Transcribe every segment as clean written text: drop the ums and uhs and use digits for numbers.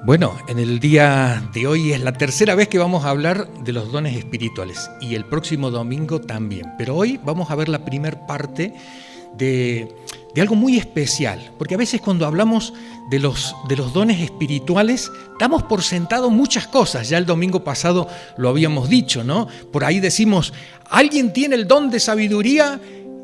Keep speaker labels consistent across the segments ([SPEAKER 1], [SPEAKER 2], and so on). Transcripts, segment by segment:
[SPEAKER 1] Bueno, en el día de hoy es la tercera vez que vamos a hablar de los dones espirituales y el próximo domingo también. Pero hoy vamos a ver la primer parte de algo muy especial, porque a veces cuando hablamos de los dones espirituales damos por sentado muchas cosas. Ya el domingo pasado lo habíamos dicho, ¿no? Por ahí decimos, ¿alguien tiene el don de sabiduría?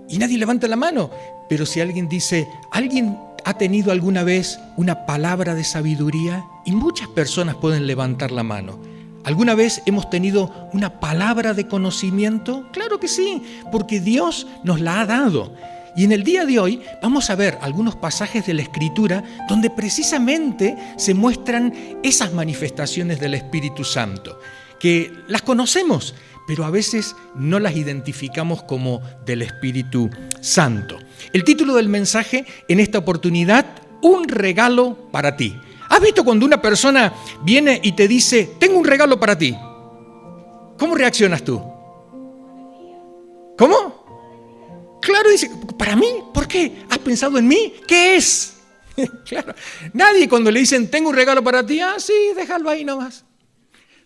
[SPEAKER 1] Y nadie levanta la mano. Pero si alguien dice, ¿alguien ha tenido alguna vez una palabra de sabiduría? Y muchas personas pueden levantar la mano. ¿Alguna vez hemos tenido una palabra de conocimiento? Claro que sí, porque Dios nos la ha dado. Y en el día de hoy vamos a ver algunos pasajes de la Escritura donde precisamente se muestran esas manifestaciones del Espíritu Santo, que las conocemos, pero a veces no las identificamos como del Espíritu Santo. El título del mensaje en esta oportunidad, un regalo para ti. ¿Has visto cuando una persona viene y te dice, tengo un regalo para ti? ¿Cómo reaccionas tú? ¿Cómo? Claro, dice, ¿para mí? ¿Por qué? ¿Has pensado en mí? ¿Qué es? Claro, nadie cuando le dicen, tengo un regalo para ti, sí, déjalo ahí nomás.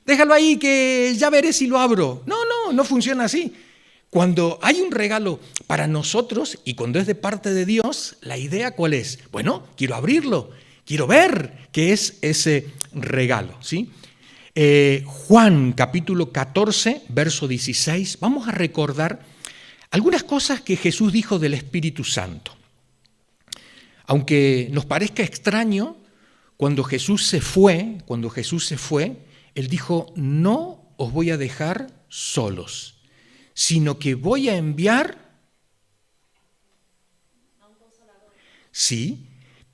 [SPEAKER 1] Déjalo ahí que ya veré si lo abro. No funciona así. Cuando hay un regalo para nosotros y cuando es de parte de Dios, la idea ¿cuál es? Bueno, quiero abrirlo, quiero ver qué es ese regalo, ¿sí? Juan capítulo 14, verso 16, vamos a recordar algunas cosas que Jesús dijo del Espíritu Santo. Aunque nos parezca extraño, cuando Jesús se fue, Él dijo, no os voy a dejar solos, sino que voy a enviar... Sí,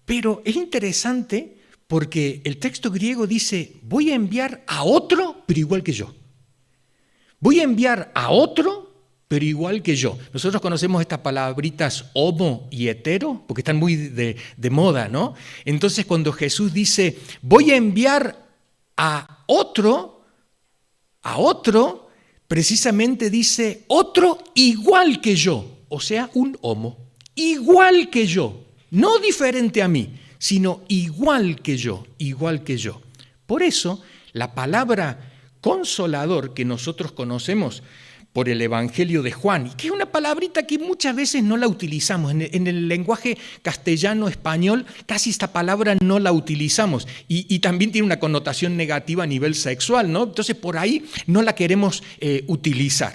[SPEAKER 1] pero es interesante porque el texto griego dice, voy a enviar a otro, pero igual que yo. Voy a enviar a otro, pero igual que yo. Nosotros conocemos estas palabritas homo y hetero, porque están muy de moda, ¿no? Entonces cuando Jesús dice, voy a enviar a otro, precisamente dice otro igual que yo, o sea, un homo, igual que yo, no diferente a mí, sino igual que yo. Por eso, la palabra consolador que nosotros conocemos por el Evangelio de Juan, y que es una palabrita que muchas veces no la utilizamos. En el lenguaje castellano-español casi esta palabra no la utilizamos y también tiene una connotación negativa a nivel sexual, ¿no? Entonces por ahí no la queremos utilizar.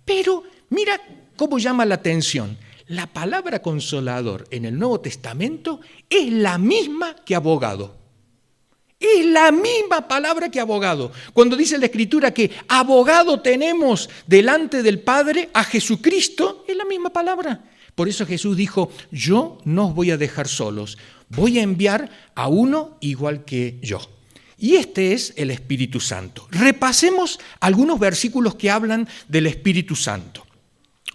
[SPEAKER 1] Pero mira cómo llama la atención. La palabra consolador en el Nuevo Testamento es la misma que abogado. Es la misma palabra que abogado. Cuando dice la Escritura que abogado tenemos delante del Padre a Jesucristo, es la misma palabra. Por eso Jesús dijo, yo no os voy a dejar solos, voy a enviar a uno igual que yo. Y este es el Espíritu Santo. Repasemos algunos versículos que hablan del Espíritu Santo.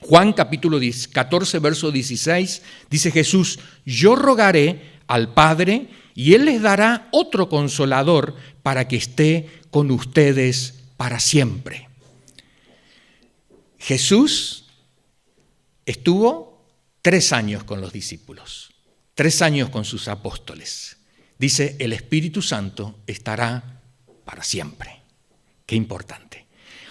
[SPEAKER 1] Juan capítulo 14, verso 16, dice Jesús, yo rogaré al Padre y Él les dará otro consolador para que esté con ustedes para siempre. Jesús estuvo 3 años con los discípulos, 3 años con sus apóstoles. Dice, el Espíritu Santo estará para siempre. Qué importante.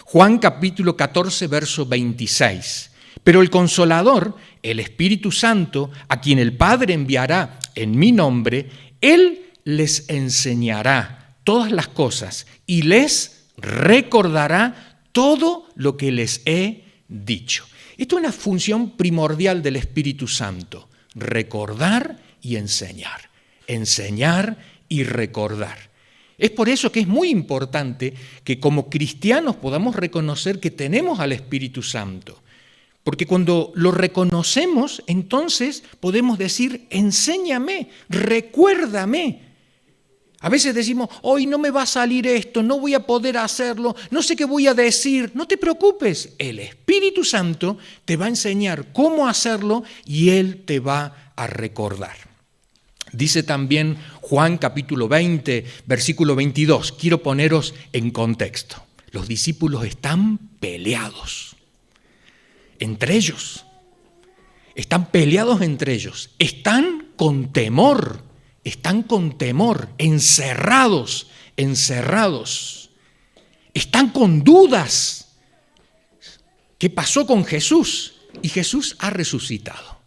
[SPEAKER 1] Juan capítulo 14, verso 26. Pero el Consolador, el Espíritu Santo, a quien el Padre enviará en mi nombre, Él les enseñará todas las cosas y les recordará todo lo que les he dicho. Esto es una función primordial del Espíritu Santo, recordar y enseñar. Enseñar y recordar. Es por eso que es muy importante que como cristianos podamos reconocer que tenemos al Espíritu Santo. Porque cuando lo reconocemos, entonces podemos decir, enséñame, recuérdame. A veces decimos, hoy no me va a salir esto, no voy a poder hacerlo, no sé qué voy a decir. No te preocupes, el Espíritu Santo te va a enseñar cómo hacerlo y Él te va a recordar. Dice también Juan capítulo 20, versículo 22. Quiero poneros en contexto. Los discípulos están peleados. Entre ellos, están peleados entre ellos, están con temor, están con temor, encerrados. Están con dudas. ¿Qué pasó con Jesús? Y Jesús ha resucitado.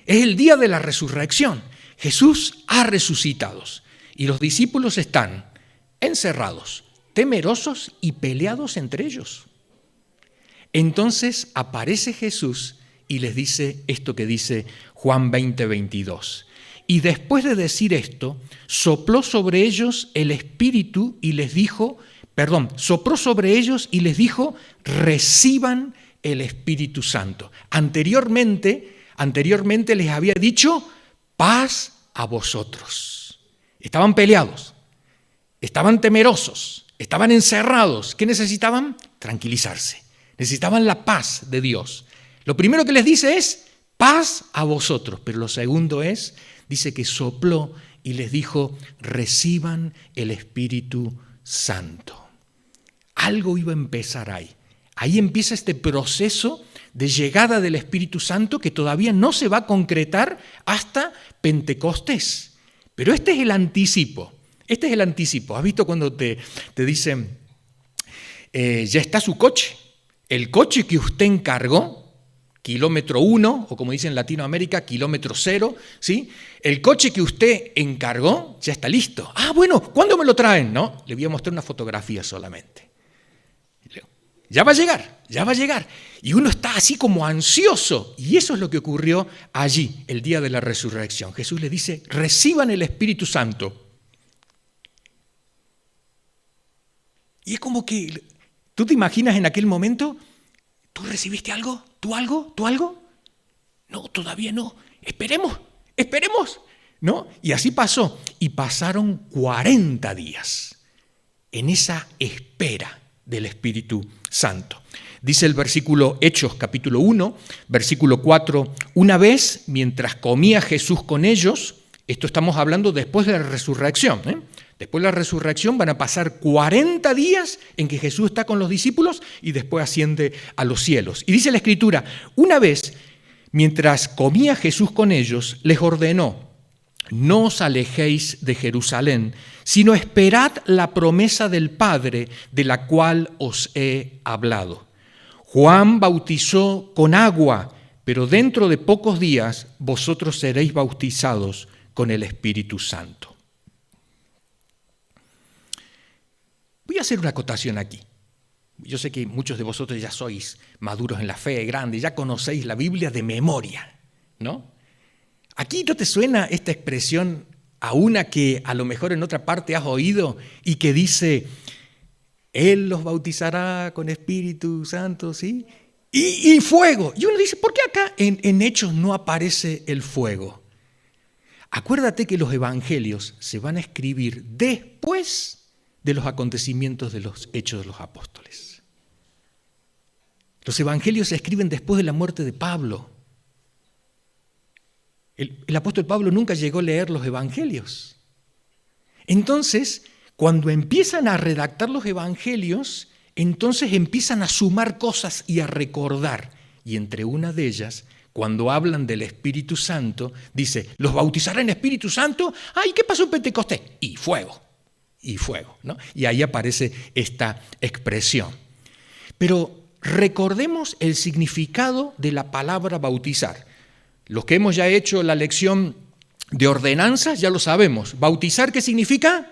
[SPEAKER 1] Es el día de la resurrección. Jesús ha resucitado. Y los discípulos están encerrados, temerosos y peleados entre ellos. Entonces aparece Jesús y les dice esto que dice Juan 20:22. Y después de decir esto, sopló sobre ellos el Espíritu y les dijo, sopló sobre ellos y les dijo, reciban el Espíritu Santo. Anteriormente les había dicho, paz a vosotros. Estaban peleados, estaban temerosos, estaban encerrados. ¿Qué necesitaban? Tranquilizarse. Necesitaban la paz de Dios. Lo primero que les dice es, paz a vosotros. Pero lo segundo es, dice que sopló y les dijo, reciban el Espíritu Santo. Algo iba a empezar ahí. Ahí empieza este proceso de llegada del Espíritu Santo que todavía no se va a concretar hasta Pentecostés. Pero este es el anticipo. ¿Has visto cuando te dicen, ya está su coche? El coche que usted encargó, kilómetro 1, o como dicen en Latinoamérica, kilómetro 0, ¿sí? El coche que usted encargó ya está listo. Ah, bueno, ¿cuándo me lo traen? No, le voy a mostrar una fotografía solamente. Ya va a llegar. Y uno está así como ansioso. Y eso es lo que ocurrió allí, el día de la resurrección. Jesús les dice, reciban el Espíritu Santo. Y es como que, ¿tú te imaginas en aquel momento? ¿Tú recibiste algo? ¿Tú algo? No, todavía no. Esperemos, ¿no? Y así pasó. Y pasaron 40 días en esa espera del Espíritu Santo. Dice el versículo Hechos, capítulo 1, versículo 4, una vez, mientras comía Jesús con ellos, esto estamos hablando después de la resurrección, Después de la resurrección van a pasar 40 días en que Jesús está con los discípulos y después asciende a los cielos. Y dice la Escritura, una vez, mientras comía Jesús con ellos, les ordenó, no os alejéis de Jerusalén, sino esperad la promesa del Padre de la cual os he hablado. Juan bautizó con agua, pero dentro de pocos días vosotros seréis bautizados con el Espíritu Santo. Voy a hacer una acotación aquí. Yo sé que muchos de vosotros ya sois maduros en la fe, grandes, ya conocéis la Biblia de memoria, ¿no? Aquí no te suena esta expresión a una que a lo mejor en otra parte has oído y que dice, Él los bautizará con Espíritu Santo, ¿sí? Y fuego. Y uno dice, ¿por qué acá en Hechos no aparece el fuego? Acuérdate que los evangelios se van a escribir después de los acontecimientos de los Hechos de los Apóstoles. Los evangelios se escriben después de la muerte de Pablo. El apóstol Pablo nunca llegó a leer los evangelios. Entonces, cuando empiezan a redactar los evangelios, entonces empiezan a sumar cosas y a recordar. Y entre una de ellas, cuando hablan del Espíritu Santo, dice, ¿los bautizará en Espíritu Santo? ¡Ay, qué pasó en Pentecostés! Y fuego, ¿no? Y ahí aparece esta expresión. Pero recordemos el significado de la palabra bautizar. Los que hemos ya hecho la lección de ordenanzas ya lo sabemos. ¿Bautizar qué significa?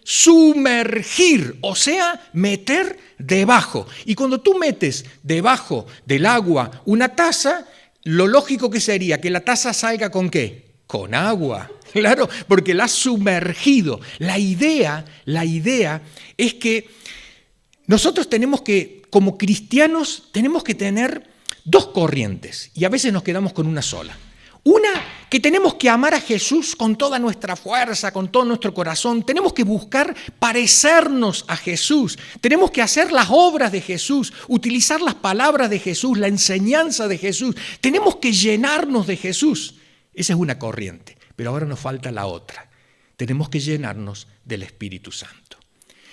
[SPEAKER 1] Sumergir, o sea, meter debajo. Y cuando tú metes debajo del agua una taza, lo lógico que sería que la taza salga ¿con qué? Con agua. Claro, porque la has sumergido. La idea es que nosotros tenemos que, como cristianos, tenemos que tener dos corrientes y a veces nos quedamos con una sola. Una, que tenemos que amar a Jesús con toda nuestra fuerza, con todo nuestro corazón. Tenemos que buscar parecernos a Jesús. Tenemos que hacer las obras de Jesús, utilizar las palabras de Jesús, la enseñanza de Jesús. Tenemos que llenarnos de Jesús. Esa es una corriente, pero ahora nos falta la otra. Tenemos que llenarnos del Espíritu Santo.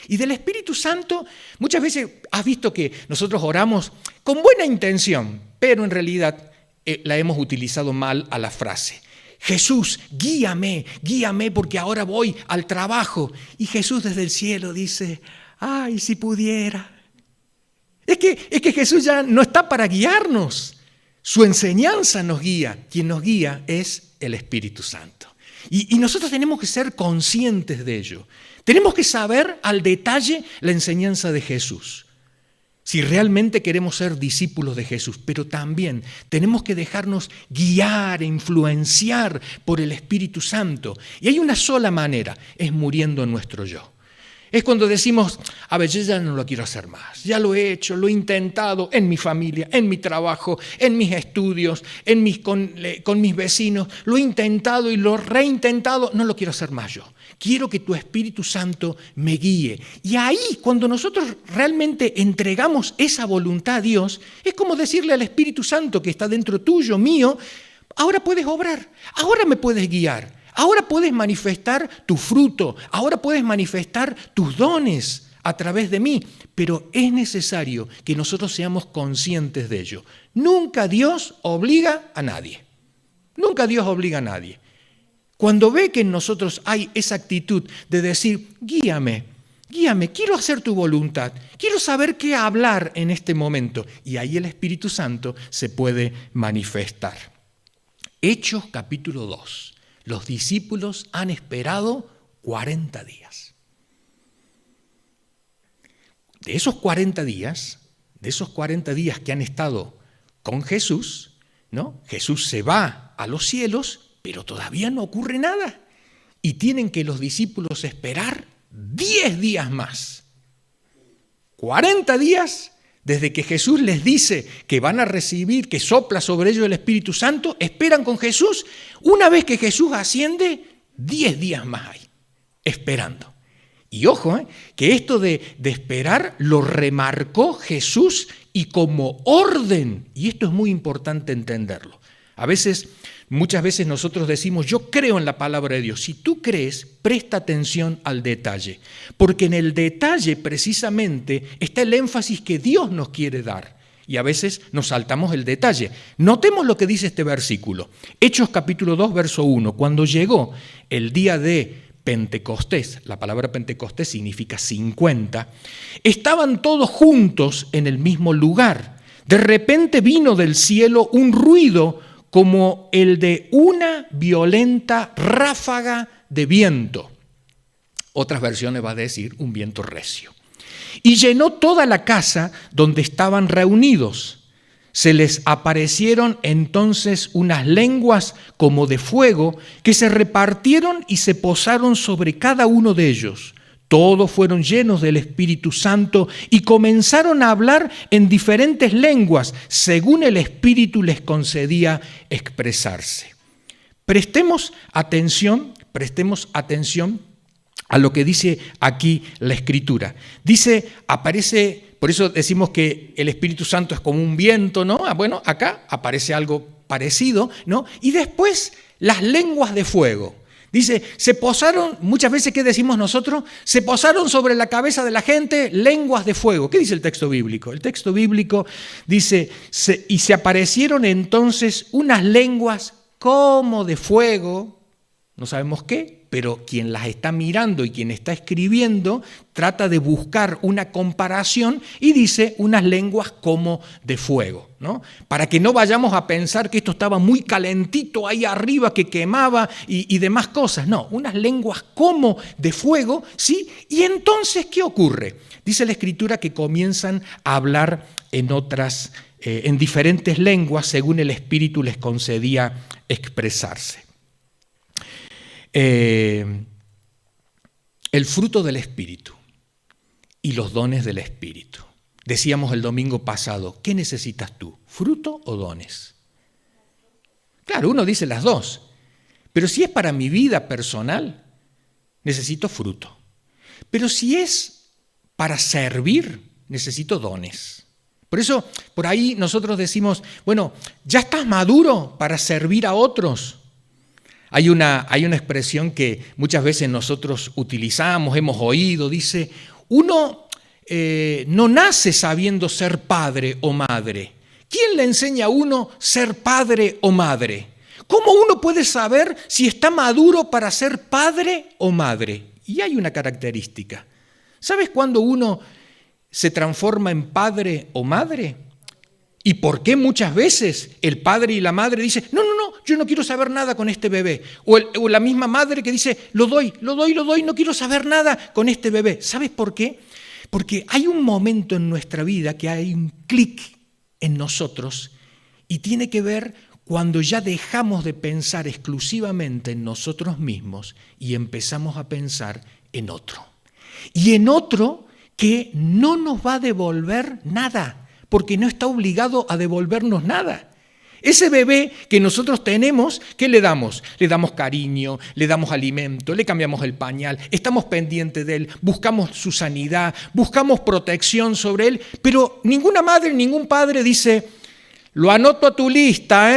[SPEAKER 1] Y del Espíritu Santo, muchas veces has visto que nosotros oramos con buena intención, pero en realidad la hemos utilizado mal a la frase. Jesús, guíame, guíame porque ahora voy al trabajo. Y Jesús desde el cielo dice, ay, si pudiera. Es que Jesús ya no está para guiarnos. Su enseñanza nos guía. Quien nos guía es el Espíritu Santo. Y nosotros tenemos que ser conscientes de ello. Tenemos que saber al detalle la enseñanza de Jesús. Si realmente queremos ser discípulos de Jesús, pero también tenemos que dejarnos guiar, influenciar por el Espíritu Santo. Y hay una sola manera, es muriendo en nuestro yo. Es cuando decimos, a ver, yo ya no lo quiero hacer más, ya lo he hecho, lo he intentado en mi familia, en mi trabajo, en mis estudios, con mis vecinos, lo he intentado y lo he reintentado, no lo quiero hacer más yo. Quiero que tu Espíritu Santo me guíe. Y ahí, cuando nosotros realmente entregamos esa voluntad a Dios, es como decirle al Espíritu Santo que está dentro tuyo, mío, ahora puedes obrar, ahora me puedes guiar, ahora puedes manifestar tu fruto, ahora puedes manifestar tus dones a través de mí, pero es necesario que nosotros seamos conscientes de ello. Nunca Dios obliga a nadie, nunca Dios obliga a nadie. Cuando ve que en nosotros hay esa actitud de decir, guíame, quiero hacer tu voluntad, quiero saber qué hablar en este momento, y ahí el Espíritu Santo se puede manifestar. Hechos capítulo 2. Los discípulos han esperado 40 días. De esos 40 días que han estado con Jesús, ¿no? Jesús se va a los cielos, pero todavía no ocurre nada. Y tienen que los discípulos esperar 10 días más. 40 días desde que Jesús les dice que van a recibir, que sopla sobre ellos el Espíritu Santo, esperan con Jesús. Una vez que Jesús asciende, 10 días más hay, esperando. Y ojo, que esto de esperar lo remarcó Jesús y como orden. Y esto es muy importante entenderlo. Muchas veces nosotros decimos, yo creo en la palabra de Dios. Si tú crees, presta atención al detalle, porque en el detalle precisamente está el énfasis que Dios nos quiere dar. Y a veces nos saltamos el detalle. Notemos lo que dice este versículo. Hechos capítulo 2, verso 1. Cuando llegó el día de Pentecostés, la palabra Pentecostés significa 50, estaban todos juntos en el mismo lugar. De repente vino del cielo un ruido como el de una violenta ráfaga de viento. Otras versiones va a decir un viento recio. Y llenó toda la casa donde estaban reunidos. Se les aparecieron entonces unas lenguas como de fuego que se repartieron y se posaron sobre cada uno de ellos. Todos fueron llenos del Espíritu Santo y comenzaron a hablar en diferentes lenguas, según el Espíritu les concedía expresarse. Prestemos atención a lo que dice aquí la Escritura. Aparece, por eso decimos que el Espíritu Santo es como un viento, ¿no? Bueno, acá aparece algo parecido, ¿no? Y después las lenguas de fuego. Dice, se posaron, muchas veces, ¿qué decimos nosotros? Se posaron sobre la cabeza de la gente lenguas de fuego. ¿Qué dice el texto bíblico? El texto bíblico dice, y se aparecieron entonces unas lenguas como de fuego, no sabemos qué, pero quien las está mirando y quien está escribiendo trata de buscar una comparación y dice unas lenguas como de fuego, ¿no? Para que no vayamos a pensar que esto estaba muy calentito ahí arriba, que quemaba y demás cosas. No, unas lenguas como de fuego, ¿sí? Y entonces, ¿qué ocurre? Dice la Escritura que comienzan a hablar en diferentes lenguas según el Espíritu les concedía expresarse. El fruto del Espíritu y los dones del Espíritu. Decíamos el domingo pasado, ¿qué necesitas tú? ¿Fruto o dones? Claro, uno dice las dos, pero si es para mi vida personal, necesito fruto. Pero si es para servir, necesito dones. Por eso, por ahí nosotros decimos, bueno, ¿ya estás maduro para servir a otros? Hay una expresión que muchas veces nosotros utilizamos, hemos oído, dice, uno no nace sabiendo ser padre o madre. ¿Quién le enseña a uno ser padre o madre? ¿Cómo uno puede saber si está maduro para ser padre o madre? Y hay una característica. ¿Sabes cuándo uno se transforma en padre o madre? ¿Y por qué muchas veces el padre y la madre dicen, no, yo no quiero saber nada con este bebé? O la misma madre que dice, lo doy, no quiero saber nada con este bebé. ¿Sabes por qué? Porque hay un momento en nuestra vida que hay un clic en nosotros y tiene que ver cuando ya dejamos de pensar exclusivamente en nosotros mismos y empezamos a pensar en otro. Y en otro que no nos va a devolver nada, porque no está obligado a devolvernos nada. Ese bebé que nosotros tenemos, ¿qué le damos? Le damos cariño, le damos alimento, le cambiamos el pañal, estamos pendientes de él, buscamos su sanidad, buscamos protección sobre él, pero ninguna madre, ningún padre dice, lo anoto a tu lista,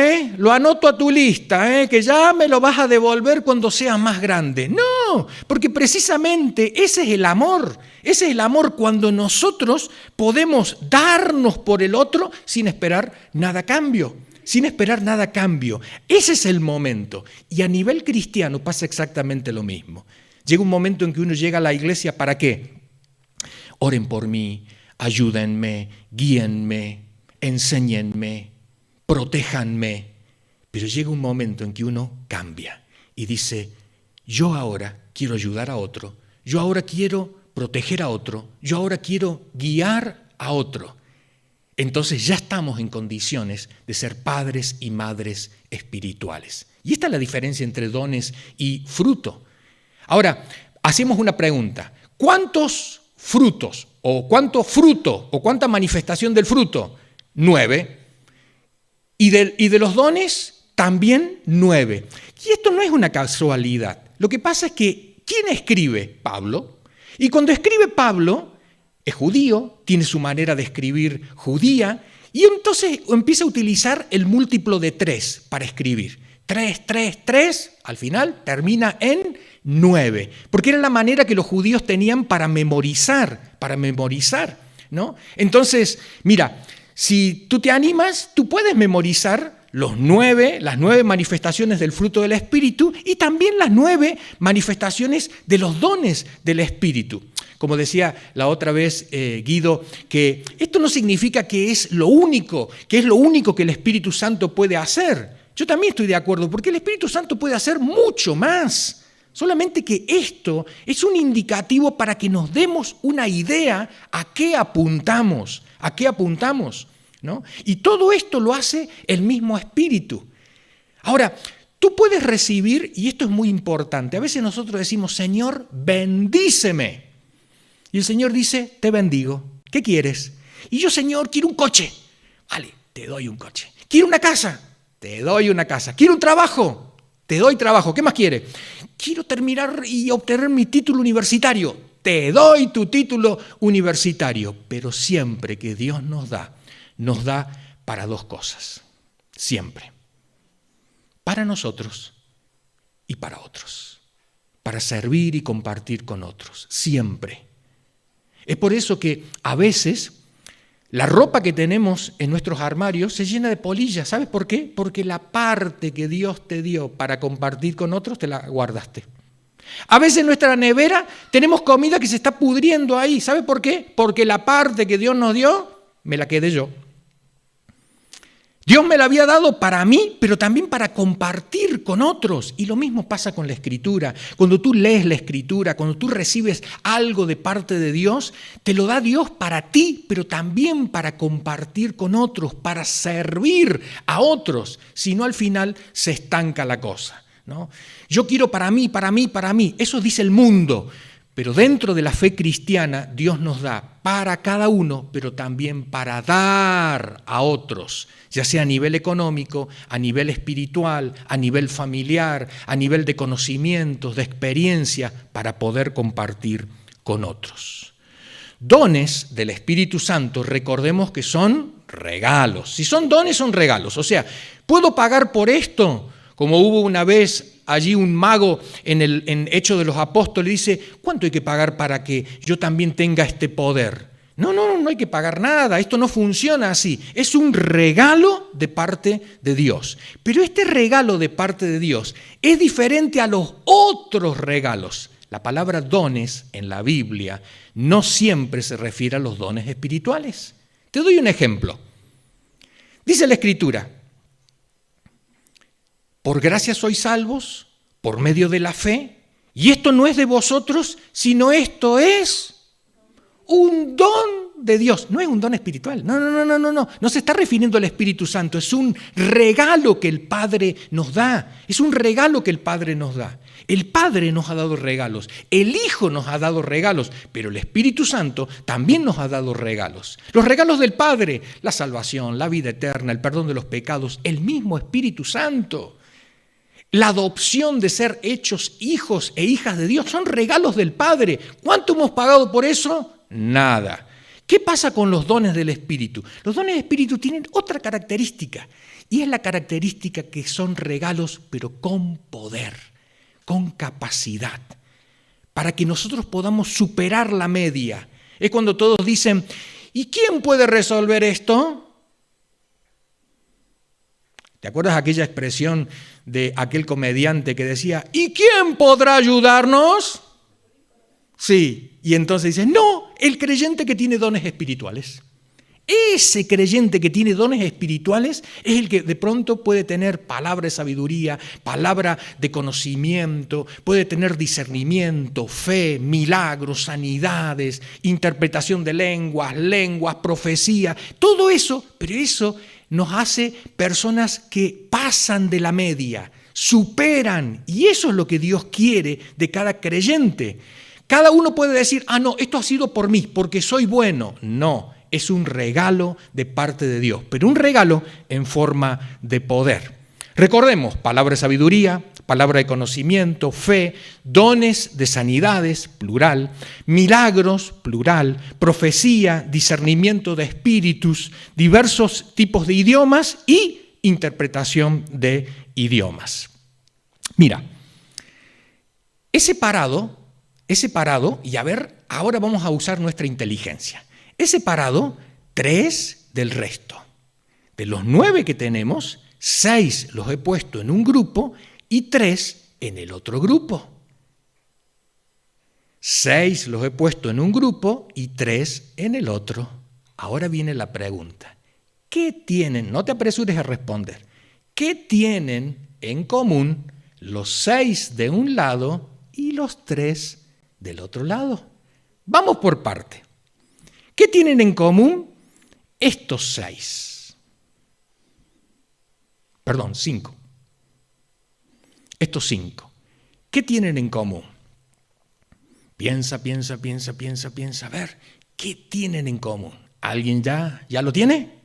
[SPEAKER 1] que ya me lo vas a devolver cuando seas más grande. No, porque precisamente ese es el amor cuando nosotros podemos darnos por el otro sin esperar nada a cambio. Ese es el momento. Y a nivel cristiano pasa exactamente lo mismo. Llega un momento en que uno llega a la iglesia, ¿para qué? Oren por mí, ayúdenme, guíenme, enséñenme, protéjanme. Pero llega un momento en que uno cambia y dice, yo ahora quiero ayudar a otro, yo ahora quiero proteger a otro, yo ahora quiero guiar a otro. Entonces ya estamos en condiciones de ser padres y madres espirituales. Y esta es la diferencia entre dones y fruto. Ahora, hacemos una pregunta. ¿Cuántos frutos o cuánto fruto o cuánta manifestación del fruto? 9. Y de los dones, también 9. Y esto no es una casualidad. Lo que pasa es que, ¿quién escribe? Pablo. Y cuando escribe Pablo, es judío, tiene su manera de escribir judía, y entonces empieza a utilizar el múltiplo de 3 para escribir. 3, al final termina en 9, porque era la manera que los judíos tenían para memorizar, ¿no? Entonces, mira, si tú te animas, tú puedes memorizar las 9 manifestaciones del fruto del Espíritu y también las 9 manifestaciones de los dones del Espíritu. Como decía la otra vez Guido, que esto no significa que es lo único que el Espíritu Santo puede hacer. Yo también estoy de acuerdo, porque el Espíritu Santo puede hacer mucho más. Solamente que esto es un indicativo para que nos demos una idea a qué apuntamos, ¿no? Y todo esto lo hace el mismo Espíritu. Ahora, tú puedes recibir, y esto es muy importante, a veces nosotros decimos, Señor, bendíceme. Y el Señor dice, te bendigo. ¿Qué quieres? Y yo, Señor, quiero un coche. Vale, te doy un coche. Quiero una casa. Te doy una casa. Quiero un trabajo. Te doy trabajo. ¿Qué más quieres? Quiero terminar y obtener mi título universitario. Te doy tu título universitario. Pero siempre que Dios nos da para 2 cosas. Siempre. Para nosotros y para otros. Para servir y compartir con otros. Siempre. Es por eso que a veces la ropa que tenemos en nuestros armarios se llena de polillas. ¿Sabes por qué? Porque la parte que Dios te dio para compartir con otros te la guardaste. A veces en nuestra nevera tenemos comida que se está pudriendo ahí. ¿Sabes por qué? Porque la parte que Dios nos dio, me la quedé yo. Dios me la había dado para mí, pero también para compartir con otros. Y lo mismo pasa con la Escritura. Cuando tú lees la Escritura, cuando tú recibes algo de parte de Dios, te lo da Dios para ti, pero también para compartir con otros, para servir a otros. Si no, al final se estanca la cosa, ¿no? Yo quiero para mí. Eso dice el mundo. Pero dentro de la fe cristiana, Dios nos da para cada uno, pero también para dar a otros, ya sea a nivel económico, a nivel espiritual, a nivel familiar, a nivel de conocimientos, de experiencia, para poder compartir con otros. Dones del Espíritu Santo, recordemos que son regalos. Si son dones, son regalos. O sea, ¿puedo pagar por esto? Como hubo una vez allí un mago en Hechos de los Apóstoles, dice, ¿cuánto hay que pagar para que yo también tenga este poder? No hay que pagar nada, esto no funciona así. Es un regalo de parte de Dios. Pero este regalo de parte de Dios es diferente a los otros regalos. La palabra dones en la Biblia no siempre se refiere a los dones espirituales. Te doy un ejemplo. Dice la Escritura, por gracia sois salvos, por medio de la fe, y esto no es de vosotros, sino esto es un don de Dios. No es un don espiritual. No se está refiriendo al Espíritu Santo. Es un regalo que el Padre nos da. Es un regalo que el Padre nos da. El Padre nos ha dado regalos. El Hijo nos ha dado regalos. Pero el Espíritu Santo también nos ha dado regalos. Los regalos del Padre, la salvación, la vida eterna, el perdón de los pecados, el mismo Espíritu Santo. La adopción de ser hechos hijos e hijas de Dios son regalos del Padre. ¿Cuánto hemos pagado por eso? Nada. ¿Qué pasa con los dones del Espíritu? Los dones del Espíritu tienen otra característica, y es la característica que son regalos, pero con poder, con capacidad, para que nosotros podamos superar la media. Es cuando todos dicen, ¿y quién puede resolver esto? ¿Te acuerdas aquella expresión de aquel comediante que decía, ¿y quién podrá ayudarnos? Sí, y entonces dice, no, el creyente que tiene dones espirituales. Ese creyente que tiene dones espirituales es el que de pronto puede tener palabra de sabiduría, palabra de conocimiento, puede tener discernimiento, fe, milagros, sanidades, interpretación de lenguas, profecía, todo eso, pero eso nos hace personas que pasan de la media, superan, y eso es lo que Dios quiere de cada creyente. Cada uno puede decir, no, esto ha sido por mí, porque soy bueno. No, es un regalo de parte de Dios, pero un regalo en forma de poder. Recordemos, palabra de sabiduría, palabra de conocimiento, fe, dones de sanidades, plural, milagros, plural, profecía, discernimiento de espíritus, diversos tipos de idiomas y interpretación de idiomas. Mira, he separado, y a ver, ahora vamos a usar nuestra inteligencia. He separado 3 del resto. De los 9 que tenemos, 6 los he puesto en un grupo y 3 en el otro grupo. 6 los he puesto en un grupo y 3 en el otro. Ahora viene la pregunta. ¿Qué tienen? No te apresures a responder. ¿Qué tienen en común los 6 de un lado y los 3 del otro lado? Vamos por parte. ¿Qué tienen en común estos 6? Perdón, 5. Estos 5. ¿Qué tienen en común? Piensa. A ver, ¿qué tienen en común? ¿Alguien ya lo tiene?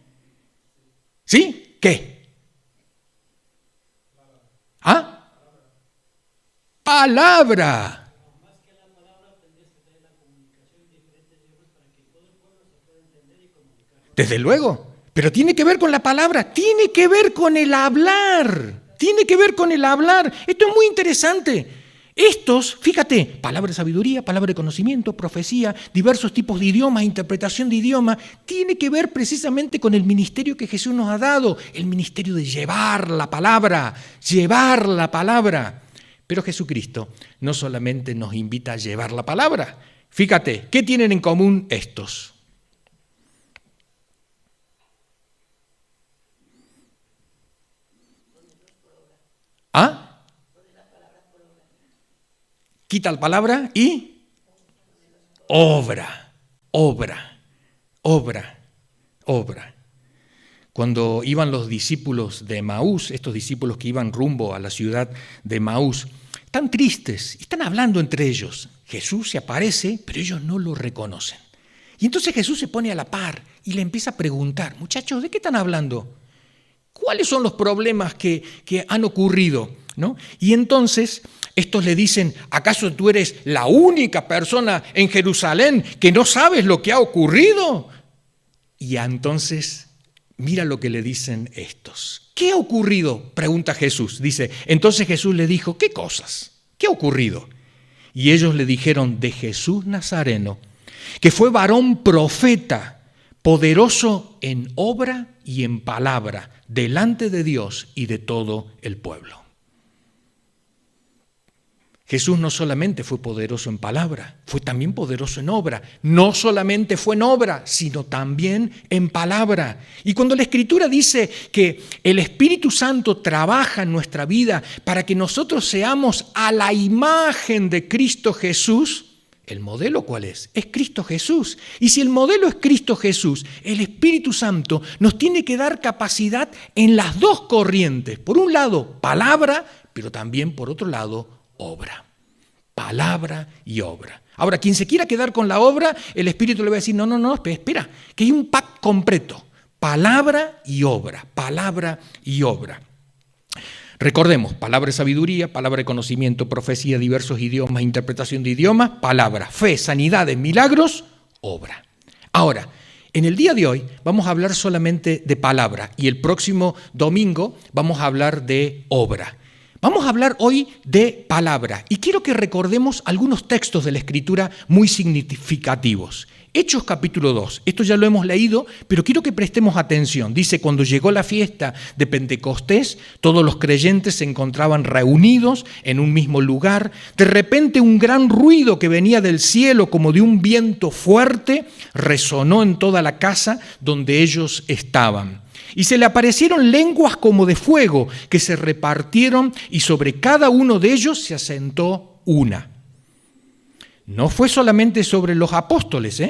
[SPEAKER 1] ¿Sí? ¿Qué? Palabra. Desde luego, pero tiene que ver con la palabra, tiene que ver con el hablar, Esto es muy interesante. Estos, fíjate, palabra de sabiduría, palabra de conocimiento, profecía, diversos tipos de idiomas, interpretación de idiomas, tiene que ver precisamente con el ministerio que Jesús nos ha dado, el ministerio de llevar la palabra. Pero Jesucristo no solamente nos invita a llevar la palabra. Fíjate, ¿qué tienen en común estos? Quita la palabra y obra. Cuando iban los discípulos de Emaús, estos discípulos que iban rumbo a la ciudad de Emaús, están tristes y están hablando entre ellos. Jesús se aparece, pero ellos no lo reconocen. Y entonces Jesús se pone a la par y le empieza a preguntar, muchachos, ¿de qué están hablando? ¿Cuáles son los problemas que han ocurrido? ¿No? Y entonces estos le dicen, ¿acaso tú eres la única persona en Jerusalén que no sabes lo que ha ocurrido? Y entonces, mira lo que le dicen estos. ¿Qué ha ocurrido? Pregunta Jesús. Dice, entonces Jesús le dijo, ¿qué cosas? ¿Qué ha ocurrido? Y ellos le dijeron, de Jesús Nazareno, que fue varón profeta, poderoso en obra y en palabra, delante de Dios y de todo el pueblo. Jesús no solamente fue poderoso en palabra, fue también poderoso en obra. No solamente fue en obra, sino también en palabra. Y cuando la Escritura dice que el Espíritu Santo trabaja en nuestra vida para que nosotros seamos a la imagen de Cristo Jesús, ¿el modelo cuál es? Es Cristo Jesús. Y si el modelo es Cristo Jesús, el Espíritu Santo nos tiene que dar capacidad en las dos corrientes. Por un lado, palabra, pero también por otro lado, obra. Palabra y obra. Ahora, quien se quiera quedar con la obra, el Espíritu le va a decir, no, espera, que hay un pack completo. Palabra y obra, palabra y obra. Recordemos, palabra de sabiduría, palabra de conocimiento, profecía, diversos idiomas, interpretación de idiomas, palabra, fe, sanidades, milagros, obra. Ahora, en el día de hoy vamos a hablar solamente de palabra y el próximo domingo vamos a hablar de obra. Vamos a hablar hoy de palabra y quiero que recordemos algunos textos de la Escritura muy significativos. Hechos capítulo 2, esto ya lo hemos leído, pero quiero que prestemos atención. Dice, cuando llegó la fiesta de Pentecostés, todos los creyentes se encontraban reunidos en un mismo lugar. De repente un gran ruido que venía del cielo como de un viento fuerte resonó en toda la casa donde ellos estaban. Y se le aparecieron lenguas como de fuego que se repartieron y sobre cada uno de ellos se asentó una. No fue solamente sobre los apóstoles,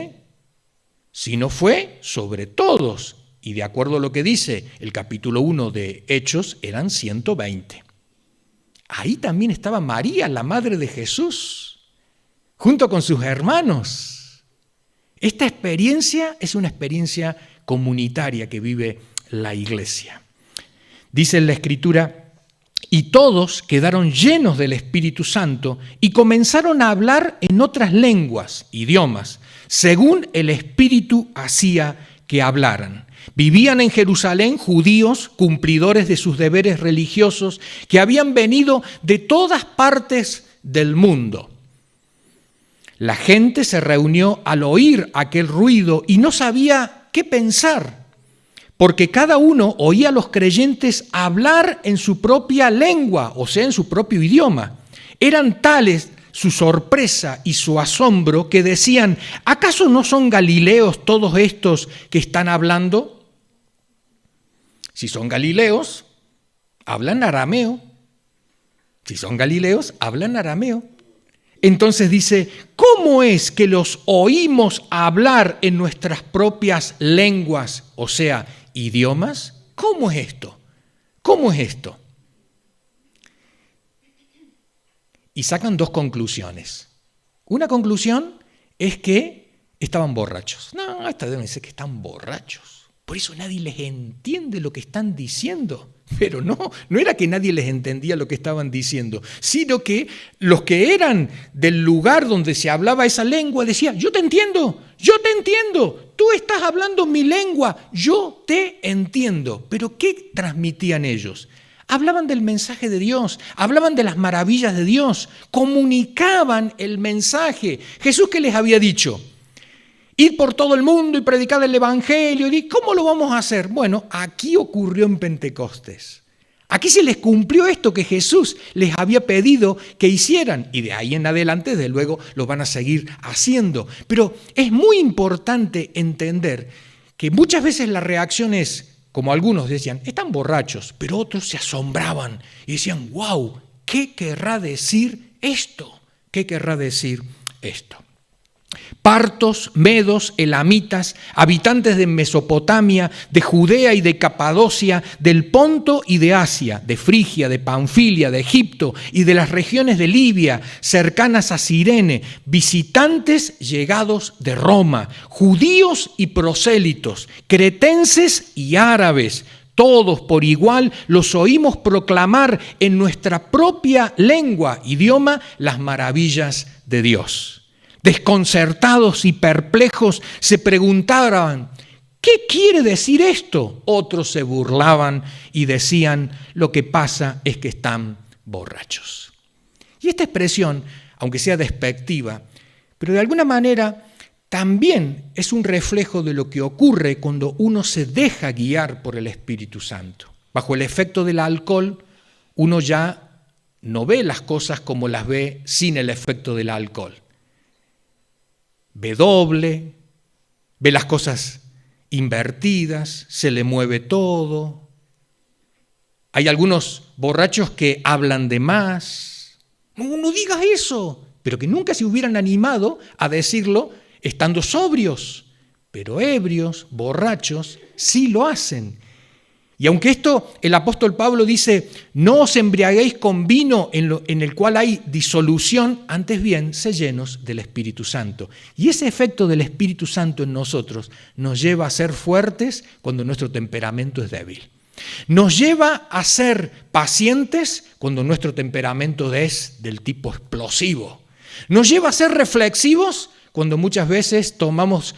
[SPEAKER 1] sino fue sobre todos. Y de acuerdo a lo que dice el capítulo 1 de Hechos, eran 120. Ahí también estaba María, la madre de Jesús, junto con sus hermanos. Esta experiencia es una experiencia comunitaria que vive la iglesia. Dice en la Escritura, y todos quedaron llenos del Espíritu Santo y comenzaron a hablar en otras lenguas, idiomas, según el Espíritu hacía que hablaran. Vivían en Jerusalén judíos, cumplidores de sus deberes religiosos, que habían venido de todas partes del mundo. La gente se reunió al oír aquel ruido y no sabía qué pensar, porque cada uno oía a los creyentes hablar en su propia lengua, o sea, en su propio idioma. Eran tales su sorpresa y su asombro que decían, ¿acaso no son galileos todos estos que están hablando? Si son galileos, hablan arameo. Si son galileos, hablan arameo. Entonces dice, ¿cómo es que los oímos hablar en nuestras propias lenguas, o sea, idiomas? ¿Cómo es esto? ¿Cómo es esto? Y sacan dos conclusiones. Una conclusión es que estaban borrachos. No, esta deben ser que están borrachos. Por eso nadie les entiende lo que están diciendo. Pero no era que nadie les entendía lo que estaban diciendo, sino que los que eran del lugar donde se hablaba esa lengua decían, yo te entiendo, tú estás hablando mi lengua, yo te entiendo. ¿Pero qué transmitían ellos? Hablaban del mensaje de Dios, hablaban de las maravillas de Dios, comunicaban el mensaje. Jesús, ¿qué les había dicho? Ir por todo el mundo y predicar el Evangelio. ¿Y cómo lo vamos a hacer? Bueno, aquí ocurrió en Pentecostés. Aquí se les cumplió esto que Jesús les había pedido que hicieran. Y de ahí en adelante, desde luego, lo van a seguir haciendo. Pero es muy importante entender que muchas veces la reacción es, como algunos decían, están borrachos, pero otros se asombraban y decían, wow, ¿qué querrá decir esto? ¿Qué querrá decir esto? Partos, medos, elamitas, habitantes de Mesopotamia, de Judea y de Capadocia, del Ponto y de Asia, de Frigia, de Panfilia, de Egipto y de las regiones de Libia, cercanas a Cirene, visitantes llegados de Roma, judíos y prosélitos, cretenses y árabes, todos por igual los oímos proclamar en nuestra propia lengua, idioma, las maravillas de Dios. Desconcertados y perplejos se preguntaban, ¿qué quiere decir esto? Otros se burlaban y decían, lo que pasa es que están borrachos. Y esta expresión, aunque sea despectiva, pero de alguna manera también es un reflejo de lo que ocurre cuando uno se deja guiar por el Espíritu Santo. Bajo el efecto del alcohol, uno ya no ve las cosas como las ve sin el efecto del alcohol. Ve doble, ve las cosas invertidas, se le mueve todo. Hay algunos borrachos que hablan de más. No digas eso, pero que nunca se hubieran animado a decirlo estando sobrios, pero ebrios, borrachos, sí lo hacen. Y aunque esto el apóstol Pablo dice, no os embriaguéis con vino en el cual hay disolución, antes bien, sed llenos del Espíritu Santo. Y ese efecto del Espíritu Santo en nosotros nos lleva a ser fuertes cuando nuestro temperamento es débil. Nos lleva a ser pacientes cuando nuestro temperamento es del tipo explosivo. Nos lleva a ser reflexivos cuando muchas veces tomamos,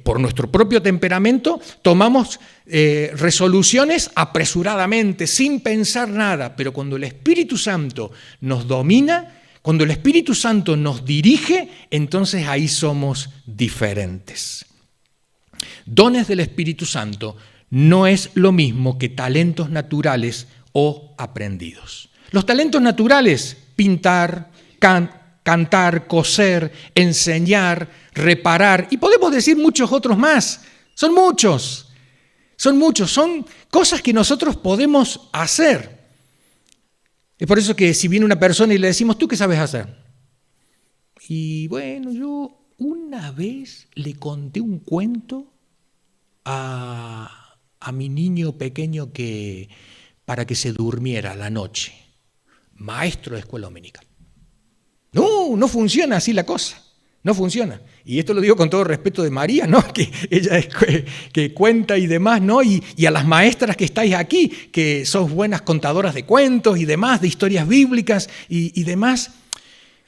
[SPEAKER 1] por nuestro propio temperamento, tomamos resoluciones apresuradamente, sin pensar nada. Pero cuando el Espíritu Santo nos domina, cuando el Espíritu Santo nos dirige, entonces ahí somos diferentes. Dones del Espíritu Santo no es lo mismo que talentos naturales o aprendidos. Los talentos naturales, pintar, cantar, coser, enseñar, reparar, y podemos decir muchos otros más. Son muchos, son cosas que nosotros podemos hacer. Es por eso que si viene una persona y le decimos, ¿tú qué sabes hacer? Y bueno, yo una vez le conté un cuento a mi niño pequeño para que se durmiera a la noche. Maestro de escuela dominical. No funciona así la cosa. No funciona. Y esto lo digo con todo respeto de María, ¿no? Que ella es que cuenta y demás, ¿no? Y a las maestras que estáis aquí, que sos buenas contadoras de cuentos y demás, de historias bíblicas y demás.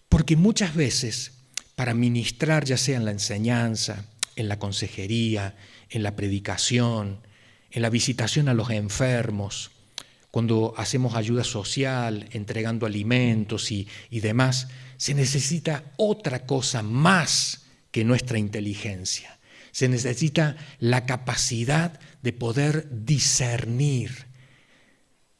[SPEAKER 1] Porque muchas veces, para ministrar, ya sea en la enseñanza, en la consejería, en la predicación, en la visitación a los enfermos, cuando hacemos ayuda social, entregando alimentos y demás, se necesita otra cosa más que nuestra inteligencia. Se necesita la capacidad de poder discernir,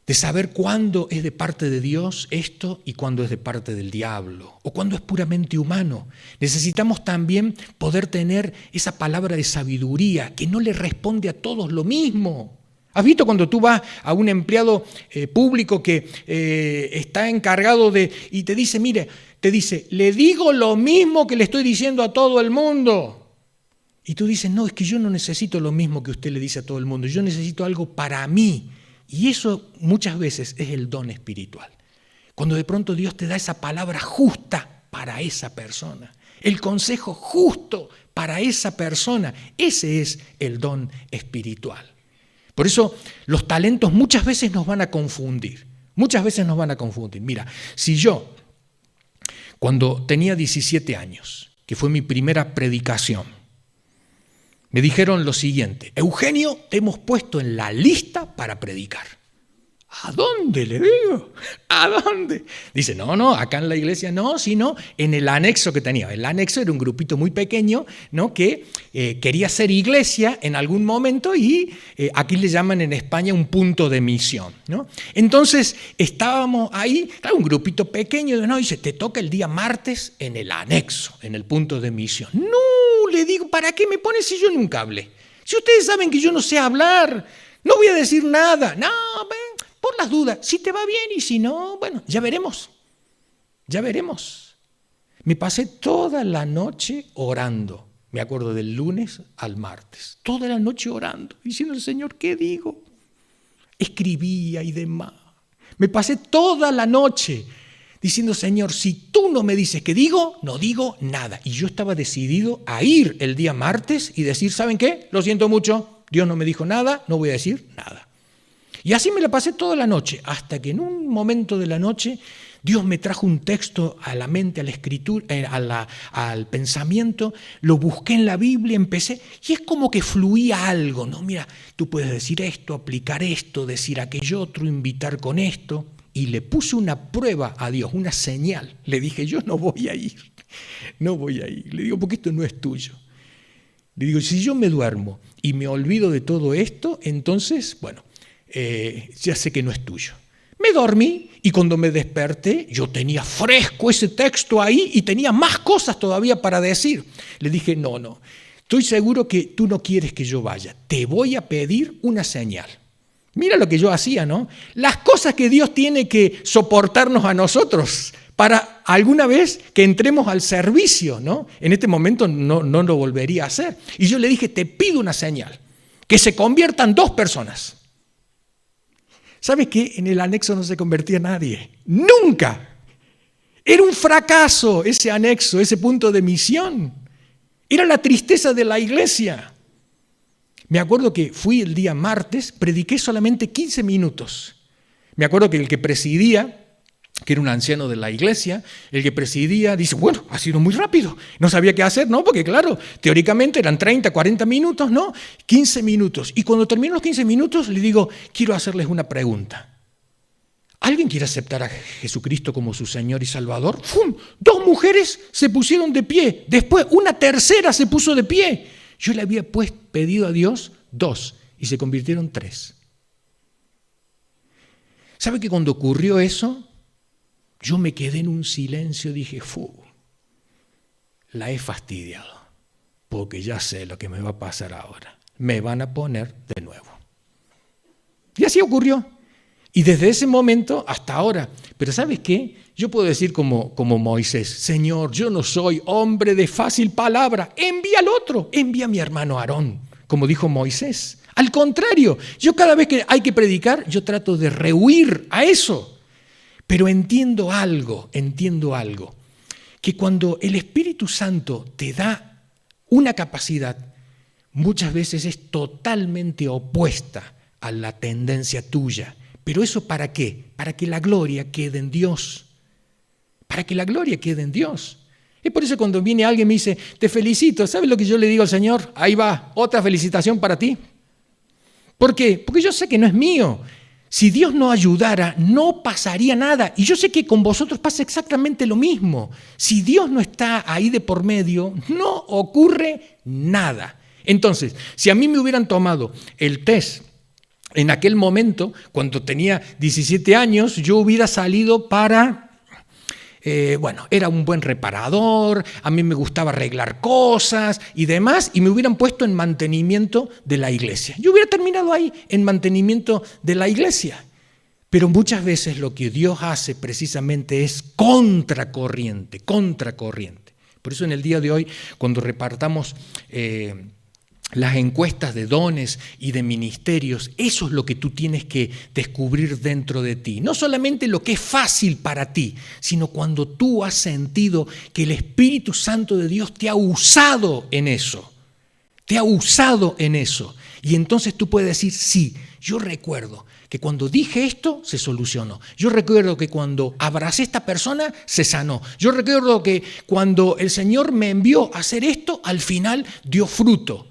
[SPEAKER 1] de saber cuándo es de parte de Dios esto y cuándo es de parte del diablo, o cuándo es puramente humano. Necesitamos también poder tener esa palabra de sabiduría que no le responde a todos lo mismo. ¿Has visto cuando tú vas a un empleado público que está encargado y te dice, mire, le digo lo mismo que le estoy diciendo a todo el mundo? Y tú dices, no, es que yo no necesito lo mismo que usted le dice a todo el mundo, yo necesito algo para mí. Y eso muchas veces es el don espiritual. Cuando de pronto Dios te da esa palabra justa para esa persona, el consejo justo para esa persona, ese es el don espiritual. Por eso los talentos muchas veces nos van a confundir. Mira, si yo, cuando tenía 17 años, que fue mi primera predicación, me dijeron lo siguiente: Eugenio, te hemos puesto en la lista para predicar. ¿A dónde le digo? ¿A dónde? Dice, no, acá en la iglesia no, sino en el anexo que tenía. El anexo era un grupito muy pequeño, ¿no? Que quería ser iglesia en algún momento y aquí le llaman en España un punto de misión, ¿no? Entonces estábamos ahí, claro, un grupito pequeño, ¿no? Dice, te toca el día martes en el anexo, en el punto de misión. No, le digo, ¿para qué me pones si yo nunca hablé? Si ustedes saben que yo no sé hablar, no voy a decir nada. No, por las dudas, si te va bien y si no, bueno, ya veremos. Me pasé toda la noche orando, me acuerdo del lunes al martes, toda la noche orando, diciendo al Señor, ¿qué digo? Escribía y demás. Me pasé toda la noche diciendo, Señor, si tú no me dices qué digo, no digo nada. Y yo estaba decidido a ir el día martes y decir, ¿saben qué? Lo siento mucho, Dios no me dijo nada, no voy a decir nada. Y así me la pasé toda la noche, hasta que en un momento de la noche Dios me trajo un texto a la mente, a la escritura, al pensamiento, lo busqué en la Biblia, empecé, y es como que fluía algo, ¿no? Mira, tú puedes decir esto, aplicar esto, decir aquello otro, invitar con esto, y le puse una prueba a Dios, una señal. Le dije, yo no voy a ir, le digo, porque esto no es tuyo. Le digo, si yo me duermo y me olvido de todo esto, entonces, ya sé que no es tuyo. Me dormí y cuando me desperté, yo tenía fresco ese texto ahí y tenía más cosas todavía para decir. Le dije, no, estoy seguro que tú no quieres que yo vaya. Te voy a pedir una señal. Mira lo que yo hacía, ¿no? Las cosas que Dios tiene que soportarnos a nosotros para alguna vez que entremos al servicio, ¿no? En este momento no lo volvería a hacer. Y yo le dije, te pido una señal, que se conviertan 2 personas. ¿Sabes qué? En el anexo no se convertía nadie. ¡Nunca! Era un fracaso ese anexo, ese punto de misión. Era la tristeza de la iglesia. Me acuerdo que fui el día martes, prediqué solamente 15 minutos. Me acuerdo que el que presidía, que era un anciano de la iglesia, el que presidía dice, bueno, ha sido muy rápido, no sabía qué hacer, ¿no? Porque claro, teóricamente eran 30, 40 minutos, ¿no? 15 minutos. Y cuando terminó los 15 minutos, le digo, quiero hacerles una pregunta. ¿Alguien quiere aceptar a Jesucristo como su Señor y Salvador? ¡Fum! 2 mujeres se pusieron de pie, después una tercera se puso de pie. Yo le había pedido a Dios 2 y se convirtieron 3. ¿Sabe que cuando ocurrió eso, yo me quedé en un silencio, dije, la he fastidiado, porque ya sé lo que me va a pasar ahora. Me van a poner de nuevo. Y así ocurrió. Y desde ese momento hasta ahora. Pero ¿sabes qué? Yo puedo decir como Moisés, Señor, yo no soy hombre de fácil palabra, envía al otro, envía a mi hermano Aarón, como dijo Moisés. Al contrario, yo cada vez que hay que predicar, yo trato de rehuir a eso. Pero entiendo algo, que cuando el Espíritu Santo te da una capacidad, muchas veces es totalmente opuesta a la tendencia tuya. ¿Pero eso para qué? Para que la gloria quede en Dios. Para que la gloria quede en Dios. Es por eso cuando viene alguien y me dice, te felicito, ¿sabes lo que yo le digo al Señor? Ahí va, otra felicitación para ti. ¿Por qué? Porque yo sé que no es mío. Si Dios no ayudara, no pasaría nada. Y yo sé que con vosotros pasa exactamente lo mismo. Si Dios no está ahí de por medio, no ocurre nada. Entonces, si a mí me hubieran tomado el test en aquel momento, cuando tenía 17 años, yo hubiera salido era un buen reparador, a mí me gustaba arreglar cosas y demás, y me hubieran puesto en mantenimiento de la iglesia. Yo hubiera terminado ahí en mantenimiento de la iglesia. Pero muchas veces lo que Dios hace precisamente es contracorriente. Por eso en el día de hoy, cuando repartamos las encuestas de dones y de ministerios, eso es lo que tú tienes que descubrir dentro de ti. No solamente lo que es fácil para ti, sino cuando tú has sentido que el Espíritu Santo de Dios te ha usado en eso. Y entonces tú puedes decir, sí, yo recuerdo que cuando dije esto se solucionó. Yo recuerdo que cuando abracé a esta persona se sanó. Yo recuerdo que cuando el Señor me envió a hacer esto, al final dio fruto.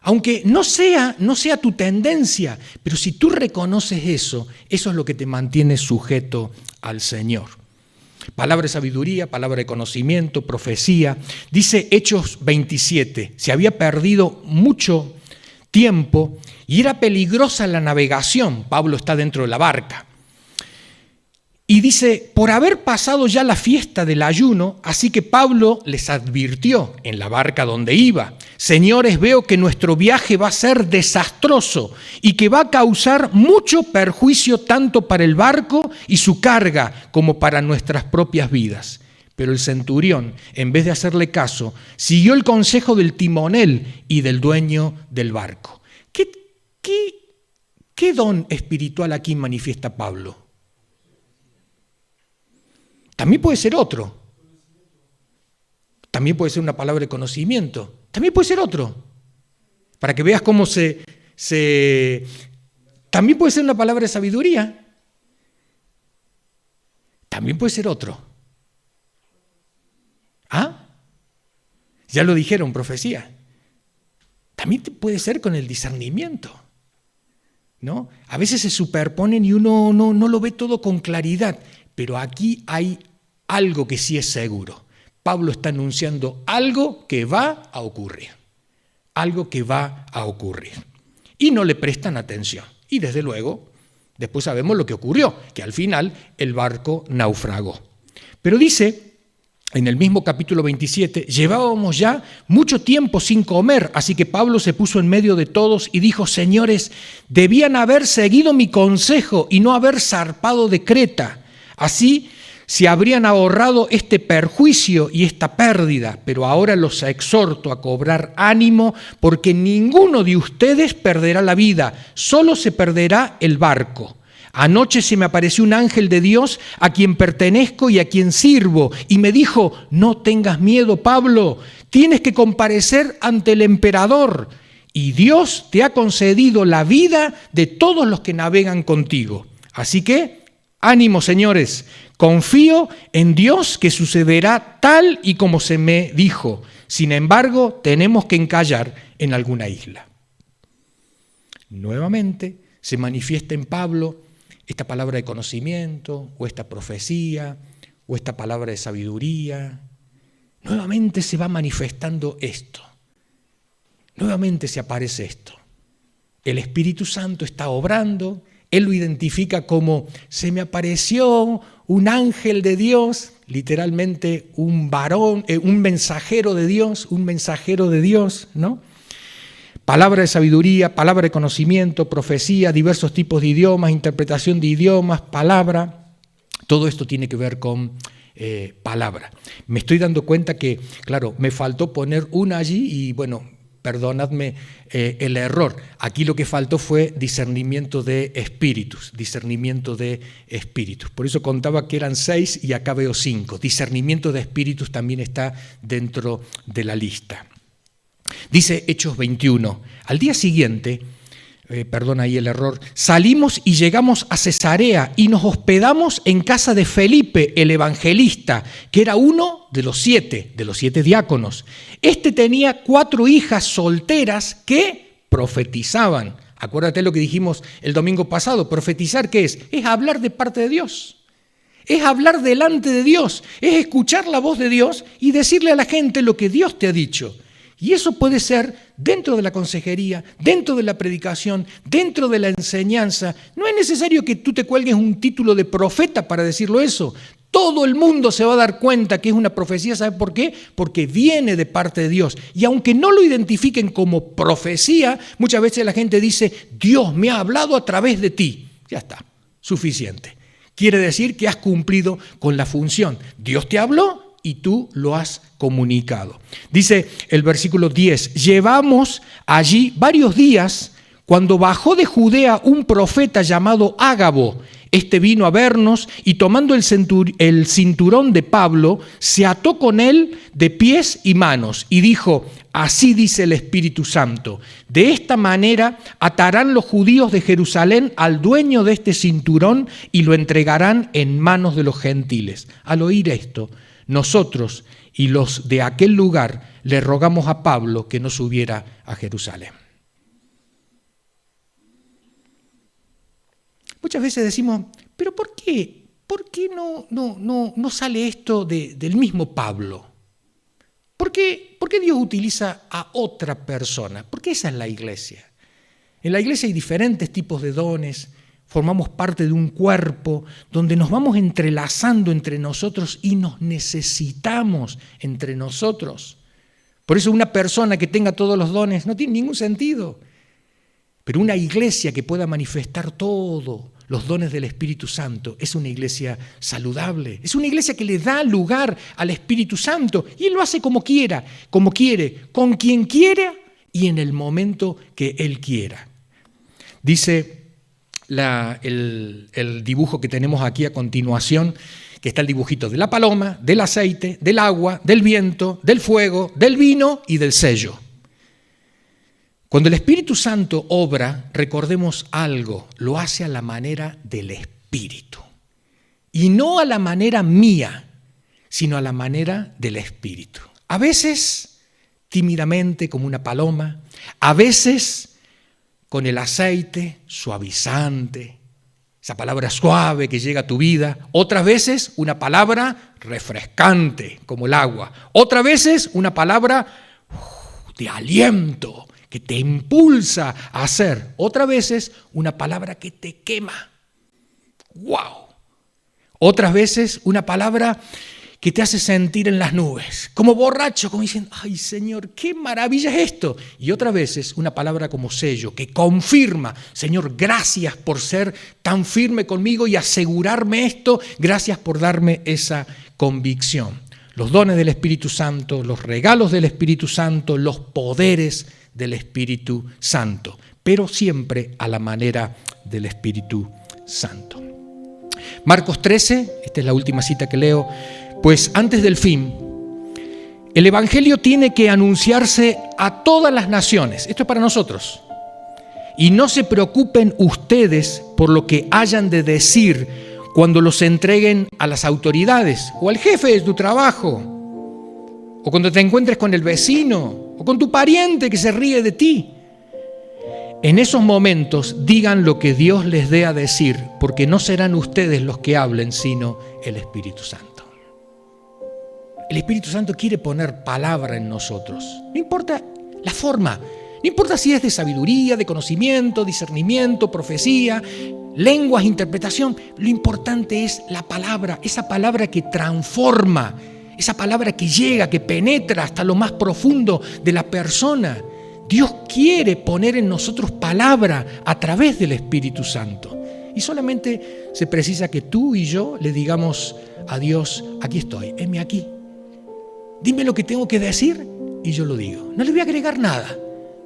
[SPEAKER 1] Aunque no sea tu tendencia, pero si tú reconoces eso es lo que te mantiene sujeto al Señor. Palabra de sabiduría, palabra de conocimiento, profecía. Dice Hechos 27, se había perdido mucho tiempo y era peligrosa la navegación. Pablo está dentro de la barca. Y dice, por haber pasado ya la fiesta del ayuno, así que Pablo les advirtió en la barca donde iba, señores, veo que nuestro viaje va a ser desastroso y que va a causar mucho perjuicio tanto para el barco y su carga como para nuestras propias vidas. Pero el centurión, en vez de hacerle caso, siguió el consejo del timonel y del dueño del barco. ¿Qué don espiritual aquí manifiesta Pablo? También puede ser otro. También puede ser una palabra de conocimiento. También puede ser otro. Para que veas cómo También puede ser una palabra de sabiduría. También puede ser otro. ¿Ah? Ya lo dijeron, profecía. También puede ser con el discernimiento, ¿no? A veces se superponen y uno no lo ve todo con claridad. Pero aquí hay algo que sí es seguro. Pablo está anunciando algo que va a ocurrir. algo que va a ocurrir. Y no le prestan atención. Y desde luego, después sabemos lo que ocurrió, que al final el barco naufragó. Pero dice, en el mismo capítulo 27, llevábamos ya mucho tiempo sin comer, así que Pablo se puso en medio de todos y dijo, señores, debían haber seguido mi consejo y no haber zarpado de Creta. Así se habrían ahorrado este perjuicio y esta pérdida, pero ahora los exhorto a cobrar ánimo porque ninguno de ustedes perderá la vida, solo se perderá el barco. Anoche se me apareció un ángel de Dios a quien pertenezco y a quien sirvo, y me dijo, no tengas miedo, Pablo, tienes que comparecer ante el emperador, y Dios te ha concedido la vida de todos los que navegan contigo. Así que, ánimo, señores, confío en Dios que sucederá tal y como se me dijo. Sin embargo, tenemos que encallar en alguna isla. Nuevamente se manifiesta en Pablo esta palabra de conocimiento, o esta profecía, o esta palabra de sabiduría. Nuevamente se va manifestando esto. Nuevamente se aparece esto. El Espíritu Santo está obrando, él lo identifica como se me apareció un ángel de Dios, literalmente un varón, un mensajero de Dios, ¿no? Palabra de sabiduría, palabra de conocimiento, profecía, diversos tipos de idiomas, interpretación de idiomas, palabra. Todo esto tiene que ver con palabra. Me estoy dando cuenta que, claro, me faltó poner una allí y, bueno, perdonadme el error. Aquí lo que faltó fue discernimiento de espíritus. Por eso contaba que eran 6 y acá veo 5. Discernimiento de espíritus también está dentro de la lista. Dice Hechos 21, al día siguiente, perdona ahí el error, salimos y llegamos a Cesarea y nos hospedamos en casa de Felipe, el evangelista, que era uno de los 7 diáconos. Este tenía 4 hijas solteras que profetizaban. Acuérdate lo que dijimos el domingo pasado, profetizar, ¿qué es? Es hablar de parte de Dios. Es hablar delante de Dios, es escuchar la voz de Dios y decirle a la gente lo que Dios te ha dicho. Y eso puede ser dentro de la consejería, dentro de la predicación, dentro de la enseñanza. No es necesario que tú te cuelgues un título de profeta para decirlo eso. Todo el mundo se va a dar cuenta que es una profecía. ¿Sabe por qué? Porque viene de parte de Dios. Y aunque no lo identifiquen como profecía, muchas veces la gente dice, Dios me ha hablado a través de ti. Ya está, suficiente. Quiere decir que has cumplido con la función. Dios te habló y tú lo has comunicado. Dice el versículo 10, llevamos allí varios días cuando bajó de Judea un profeta llamado Ágabo. Este vino a vernos y tomando el cinturón de Pablo, se ató con él de pies y manos y dijo, así dice el Espíritu Santo, de esta manera atarán los judíos de Jerusalén al dueño de este cinturón y lo entregarán en manos de los gentiles. Al oír esto, nosotros y los de aquel lugar le rogamos a Pablo que no subiera a Jerusalén. Muchas veces decimos, pero ¿por qué no sale esto del mismo Pablo? ¿Por qué Dios utiliza a otra persona? Porque esa es la iglesia. En la iglesia hay diferentes tipos de dones. Formamos parte de un cuerpo donde nos vamos entrelazando entre nosotros y nos necesitamos entre nosotros. Por eso una persona que tenga todos los dones no tiene ningún sentido. Pero una iglesia que pueda manifestar todos los dones del Espíritu Santo es una iglesia saludable. Es una iglesia que le da lugar al Espíritu Santo y Él lo hace como quiera, como quiere, con quien quiera y en el momento que Él quiera. Dice el dibujo que tenemos aquí a continuación, que está el dibujito de la paloma, del aceite, del agua, del viento, del fuego, del vino y del sello. Cuando el Espíritu Santo obra, recordemos algo, lo hace a la manera del Espíritu. Y no a la manera mía, sino a la manera del Espíritu. A veces tímidamente como una paloma, a veces con el aceite suavizante, esa palabra suave que llega a tu vida. Otras veces una palabra refrescante como el agua. Otras veces una palabra de aliento, que te impulsa a hacer. Otras veces una palabra que te quema. ¡Wow! Otras veces una palabra que te hace sentir en las nubes, como borracho, como diciendo, ¡ay, Señor, qué maravilla es esto! Y otras veces una palabra como sello, que confirma, Señor, gracias por ser tan firme conmigo y asegurarme esto, gracias por darme esa convicción. Los dones del Espíritu Santo, los regalos del Espíritu Santo, los poderes del Espíritu Santo, pero siempre a la manera del Espíritu Santo. Marcos 13, esta es la última cita que leo, pues antes del fin, el Evangelio tiene que anunciarse a todas las naciones. Esto es para nosotros. Y no se preocupen ustedes por lo que hayan de decir cuando los entreguen a las autoridades o al jefe de tu trabajo, o cuando te encuentres con el vecino o con tu pariente que se ríe de ti. En esos momentos digan lo que Dios les dé a decir, porque no serán ustedes los que hablen, sino el Espíritu Santo. El Espíritu Santo quiere poner palabra en nosotros. No importa la forma, no importa si es de sabiduría, de conocimiento, discernimiento, profecía, lenguas, interpretación. Lo importante es la palabra, esa palabra que transforma, esa palabra que llega, que penetra hasta lo más profundo de la persona. Dios quiere poner en nosotros palabra a través del Espíritu Santo. Y solamente se precisa que tú y yo le digamos a Dios, aquí estoy, heme aquí. Dime lo que tengo que decir y yo lo digo. No le voy a agregar nada.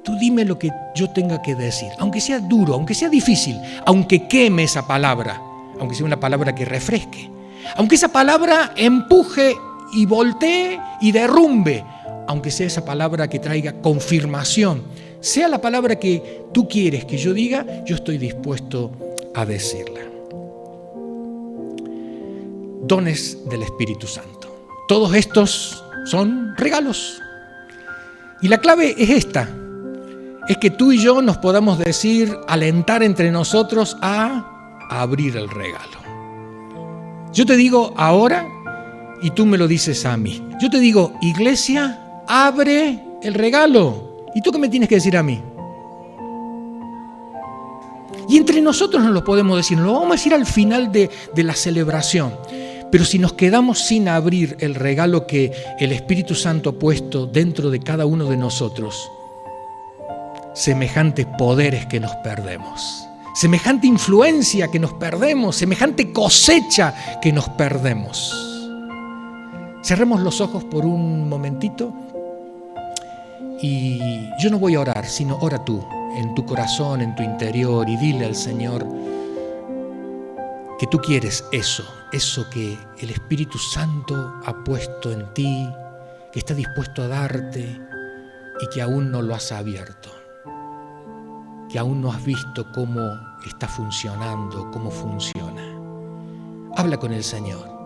[SPEAKER 1] Tú dime lo que yo tenga que decir. Aunque sea duro, aunque sea difícil, aunque queme esa palabra, aunque sea una palabra que refresque, aunque esa palabra empuje y voltee y derrumbe, aunque sea esa palabra que traiga confirmación, sea la palabra que tú quieres que yo diga, yo estoy dispuesto a decirla. Dones del Espíritu Santo. Todos estos son regalos. Y la clave es esta, es que tú y yo nos podamos decir, alentar entre nosotros a abrir el regalo. Yo te digo ahora y tú me lo dices a mí. Yo te digo, iglesia, abre el regalo. ¿Y tú qué me tienes que decir a mí? Y entre nosotros nos lo podemos decir, nos lo vamos a decir al final de la celebración. Pero si nos quedamos sin abrir el regalo que el Espíritu Santo ha puesto dentro de cada uno de nosotros, semejantes poderes que nos perdemos, semejante influencia que nos perdemos, semejante cosecha que nos perdemos. Cerremos los ojos por un momentito y yo no voy a orar, sino ora tú, en tu corazón, en tu interior, y dile al Señor que tú quieres eso que el Espíritu Santo ha puesto en ti, que está dispuesto a darte y que aún no lo has abierto, que aún no has visto cómo está funcionando, cómo funciona. Habla con el Señor.